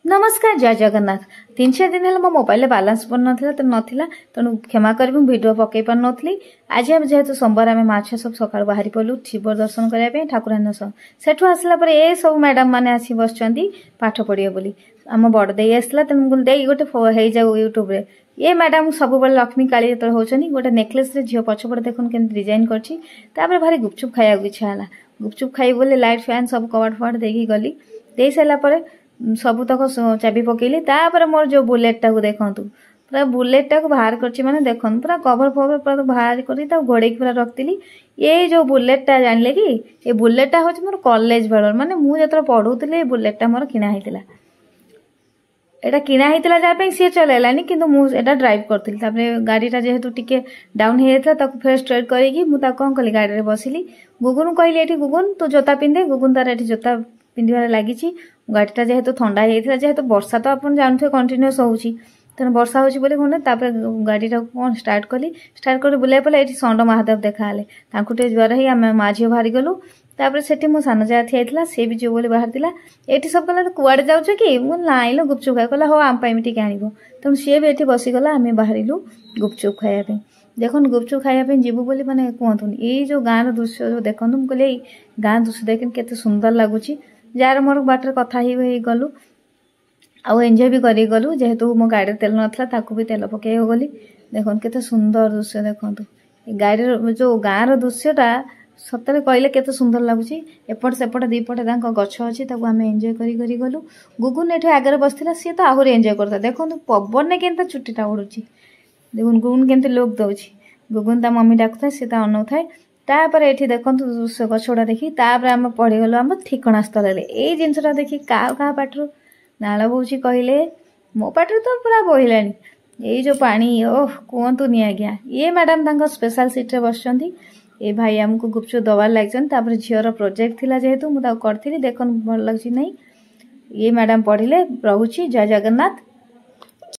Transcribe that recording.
नमस्कार जय जगन्नाथ। 3-4 दिन है मो मोबाइल बालांस पड़ नाला तो नाला तेणु क्षमा करी वीडियो पकई पार नी। आज जेहेतु सोमवार आम माछ सब सका बाहरी पड़ू शिव दर्शन करने ठाकुरान सेठू आसला ये सब मैडम मैंने आसी बस पाठ पढ़े बोली आम बड़ दे आसला तेणु दे गोटे हो जाऊ यूट्यूब रे ये मैडम सब लक्ष्मी काली जो होती गोटे नेकलेस झील पछपटे देखुन के डिजाइन कर भारी गुपचुप खाया इच्छा है गुपचुप खाई बोले लाइट फैन सब कबाट फबाट देखी गली दे सारापर सबुतक चाबी पकेली तापर मोर जो बुलेट टाक देखु पूरा बुलेट टाक बाहर कर माने देखु पूरा कवर फवर पूरा बाहर कर घोड़े पूरा रखी ये जो बुलेट टा जान कि ये बुलेट टा हूँ मोर कॉलेज बेल माने मुझे जो पढ़ुली बुलेट टा मोर किना होता एटा किना होता जहाँ सी चलैलानी कि मुझे ड्राइव करी गाड़ीटा जेहेतु टिके डाउन हो जाता फिर स्ट्रेट करी कौन कली गाड़ी में बसिली गुगुन कहली गुगुन तू जोता पिंधे गुगुन तार ये जोता पिंधार लगी गाड़ीटा जेहेतु थंडा होता जेहेतु वर्षा तो आप जानते कंटिन्यूस होची तेना वर्षा होची बोले कौन गाड़ीटा कौन स्टार्ट कर बुलाई पड़े ये षंड महादेव देखा ज्वर ही आम माँ झील बाहरी गलु से मो सान जा थी सी भी जो बोली बाहर ये सब कहला कुआड़े जाऊँ कि नाइल गुपचुप खाए कहला हाँ आम टी आण तेणु सी भी ये बसीगला आम बाहरलु गुपचुप खायापी देखुन गुपचुप खायापी जीवु बोली मैंने कहतुनि ये जो गाँव दृश्य जो देखु कहली गाँ दृश्य देख के सुंदर लगुच जार मोर बाटर कथा ही गलु आउ एंजॉय भी करी गलु जेहेतु मो गाड़ी तेल नाला भी तेल पकई गली देखो केते सुंदर दृश्य देखु गाड़ी जो गाँव दृश्यटा सतरे कहले केते सुंदर लगुच एपट सेपट दीपटे गछ अच्छी आम एंजॉय करी गलु गुगुन ये आगे बसला सी तो आहरी एंजॉय करता देखो पवन के चुटीटा उड़ूची देखुन गुगुन के लुक दौर गुगुन ता मम्मी डाकुता सी तो अनौ थाए तापर ये देखो दृश्य गछुड़ा देखी आम पढ़ीगलु आम ठिकणा स्थल ये जिनसा देखी क्या पाटर नाल बोची कहले मो पाटर तो पूरा बोला ये जो पानी ओह कहतु नि आज्ञा ये मैडम स्पेशल सीट्रे बस ये भाई आमको गुपचुप दबार लगे झीर प्रोजेक्ट थी जेहेतु मुझे करी देखो भल लगे नहीं ये मैडम पढ़िले रहुची जय जगन्नाथ।